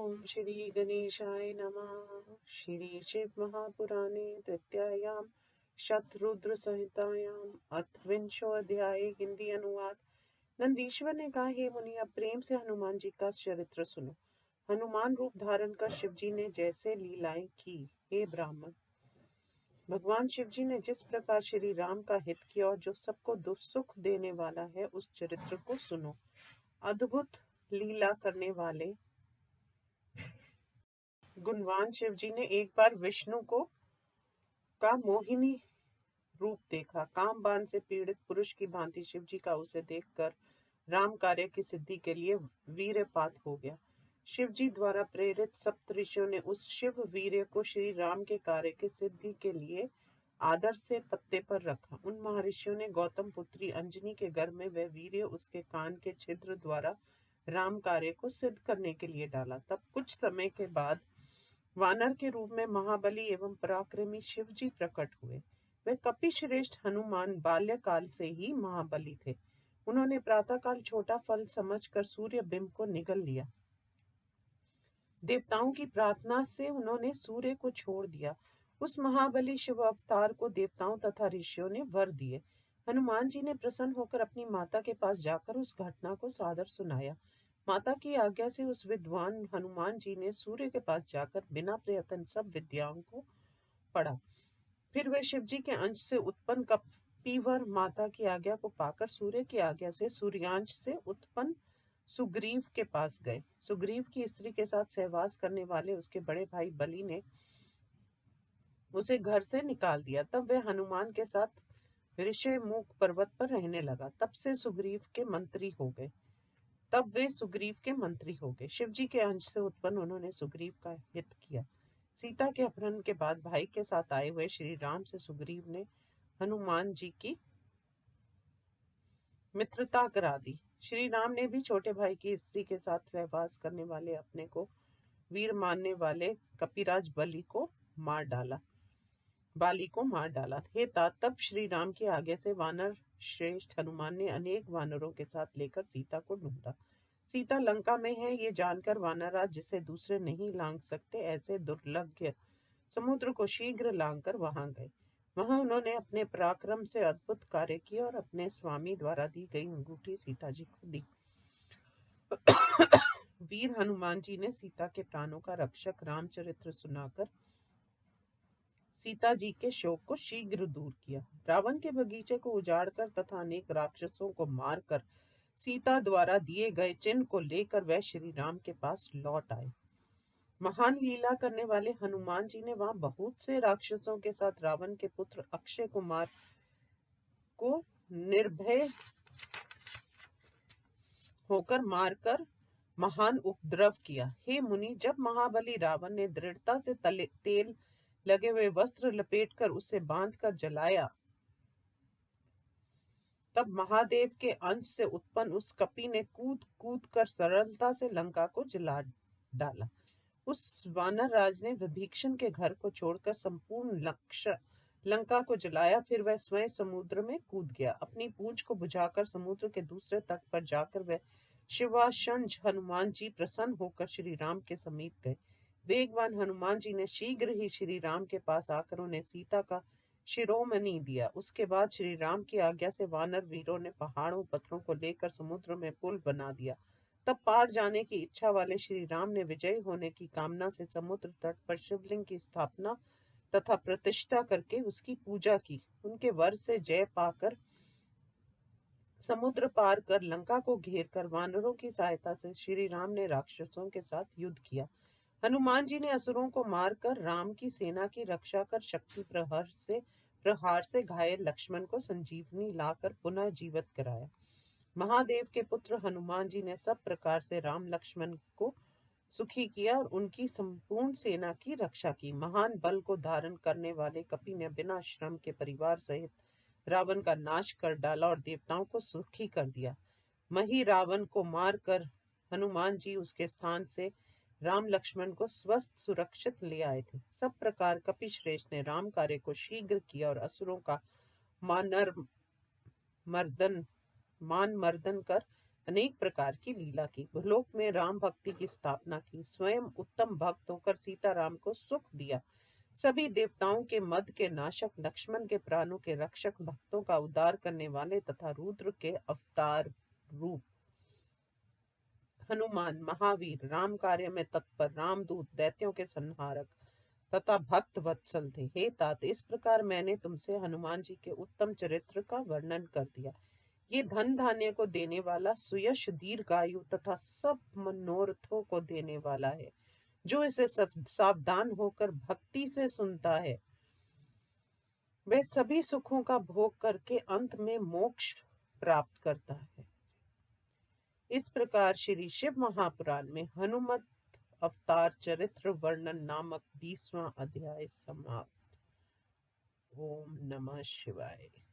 ओम श्री गणेशाय नमः। श्री शिव महापुराणे तृतीयायां शतरुद्र संहितायां अथविंशो अध्याय। हिंदी अनुवाद। नंदीश्वर ने कहा, हे मुनि, अब प्रेम से हनुमान जी का चरित्र सुनो। हनुमान रूप धारण कर शिव जी ने जैसे लीलाएं की। हे ब्राह्मण, भगवान शिव जी ने जिस प्रकार श्री राम का हित किया और जो सबको सुख देने वाला है, उस चरित्र को सुनो। अद्भुत लीला करने वाले गुणवान शिव जी ने एक बार विष्णु का मोहिनी रूप देखा। काम बाण से पीड़ित पुरुष की भांति शिव जी का उसे देखकर राम कार्य की सिद्धि के लिए वीर्यपात हो गया। शिव जी द्वारा प्रेरित सप्त ऋषियों ने उस शिव वीर्य को श्री राम के कार्य की सिद्धि के लिए आदर से पत्ते पर रखा। उन महर्षियों ने गौतम पुत्री अंजनी के घर में वह वीर्य उसके कान के छिद्र द्वारा राम कार्य को सिद्ध करने के लिए डाला। तब कुछ समय के बाद वानर के रूप में महाबली एवं पराक्रमी शिव जी प्रकट हुए। वे कपिश्रेष्ठ हनुमान बाल्यकाल से ही महाबली थे। उन्होंने प्रातःकाल छोटा फल समझकर सूर्य बिंब को निगल लिया। देवताओं की प्रार्थना से उन्होंने सूर्य को छोड़ दिया। उस महाबली शिव अवतार को देवताओं तथा ऋषियों ने वर दिए। हनुमान जी ने प्रसन्न होकर अपनी माता के पास जाकर उस घटना को सादर सुनाया। माता की आज्ञा से उस विद्वान हनुमान जी ने सूर्य के पास जाकर बिना प्रयत्न सब विद्याओं को पढ़ा। फिर वे शिव जी के अंश से उत्पन्न कपीवर माता की आज्ञा को पाकर सूर्य की आज्ञा से सूर्यांश से उत्पन्न सुग्रीव के पास गए। सुग्रीव की स्त्री के साथ सहवास करने वाले उसके बड़े भाई बलि ने उसे घर से निकाल दिया। तब वे हनुमान के साथ ऋषिमुख पर्वत पर रहने लगा। तब वे सुग्रीव के मंत्री हो गए। शिव जी के अंश से उत्पन्न उन्होंने सुग्रीव का हित किया। सीता के अपहरण के बाद भाई के साथ आए हुए श्री राम से सुग्रीव ने हनुमान जी की मित्रता करा दी। श्री राम ने भी छोटे भाई की स्त्री के साथ सहवास करने वाले अपने को वीर मानने वाले कपिराज बाली को मार डाला। हे तात, तब श्री राम की आज्ञा से वानर श्रेष्ठ हनुमान ने अनेक वानरों के साथ लेकर सीता को ढूंढा। सीता लंका में है ये जानकर वानरराज, जिसे दूसरे नहीं लांघ सकते ऐसे दुर्लभ समुद्र को शीघ्र लांघकर वहां गए। वहां उन्होंने अपने पराक्रम से अद्भुत कार्य किए और अपने स्वामी द्वारा दी गई अंगूठी सीता जी को दी। वीर हनुमान जी ने सीता के प्राणों का रक्षक रामचरित्र सुनाकर सीता जी के शोक को शीघ्र दूर किया। रावण के बगीचे को उजाड़कर तथा अनेक राक्षसों को मारकर सीता द्वारा दिए गए चिन्ह को लेकर वह श्री राम के पास लौट आए। महान लीला करने वाले हनुमान जी ने वहां बहुत से राक्षसों के साथ रावण के पुत्र अक्षय कुमार को निर्भय होकर मारकर महान उपद्रव किया। हे मुनि, जब महाबली रावण ने दृढ़ता से तेल लगे हुए वस्त्र लपेटकर उसे बांधकर जलाया, तब महादेव के अंश से उत्पन्न उस कपि ने कूद कूद कर सरलता से लंका को जला डाला। उस वानर राज ने विभीषण के घर को छोड़कर संपूर्ण लंका को जलाया। फिर वह स्वयं समुद्र में कूद गया। अपनी पूंछ को बुझाकर समुद्र के दूसरे तट पर जाकर वह शिवाशंज हनुमान जी प्रसन्न होकर श्री राम के समीप गए। वेगवान हनुमान जी ने शीघ्र ही श्री राम के पास आकर उन्हें सीता का शिरोमणि दिया। उसके बाद श्री राम की आज्ञा से वानर वीरों ने पहाड़ों पत्थरों को लेकर समुद्र में पुल बना दिया। तब पार जाने की इच्छा वाले श्री राम ने विजयी होने की कामना से समुद्र तट पर शिवलिंग की स्थापना तथा प्रतिष्ठा करके उसकी पूजा की। उनके वर से जय पाकर समुद्र पार कर लंका को घेर कर वानरों की सहायता से श्री राम ने राक्षसों के साथ युद्ध किया। हनुमान जी ने असुरों को मारकर राम की सेना की रक्षा कर शक्ति प्रहार से घायल लक्ष्मण को संजीवनी लाकर पुनः जीवित कराया। महादेव के पुत्र हनुमान जी ने सब प्रकार से राम लक्ष्मण को सुखी किया और उनकी संपूर्ण सेना की रक्षा की। महान बल को धारण करने वाले कपि ने बिना श्रम के परिवार सहित रावण का नाश कर डाला और देवताओं को सुखी कर दिया। मही रावण को मारकर हनुमान जी उसके स्थान से राम लक्ष्मण को स्वस्थ सुरक्षित ले आए थे। सब प्रकार कपिश्रेष्ठ ने राम कार्य को शीघ्र किया और असुरों का मान मर्दन कर अनेक प्रकार की लीला की, भूलोक में राम भक्ति की स्थापना की, स्वयं उत्तम भक्त होकर सीताराम को सुख दिया, सभी देवताओं के मद के नाशक, लक्ष्मण के प्राणों के रक्षक, भक्तों का उद्धार करने वाले तथा रुद्र के अवतार रूप हनुमान महावीर राम कार्य में तत्पर, रामदूत, दैत्यों के संहारक तथा भक्त वत्सल थे। हे तात, इस प्रकार मैंने तुमसे हनुमान जी के उत्तम चरित्र का वर्णन कर दिया। ये धन धान्य को देने वाला, सुयश, दीर्घायु तथा सब मनोरथों को देने वाला है। जो इसे सब सावधान होकर भक्ति से सुनता है, वह सभी सुखों का भोग करके अंत में मोक्ष प्राप्त करता है। इस प्रकार श्री शिव महापुराण में हनुमत अवतार चरित्र वर्णन नामक 20वां अध्याय समाप्त। ओम नमः शिवाय।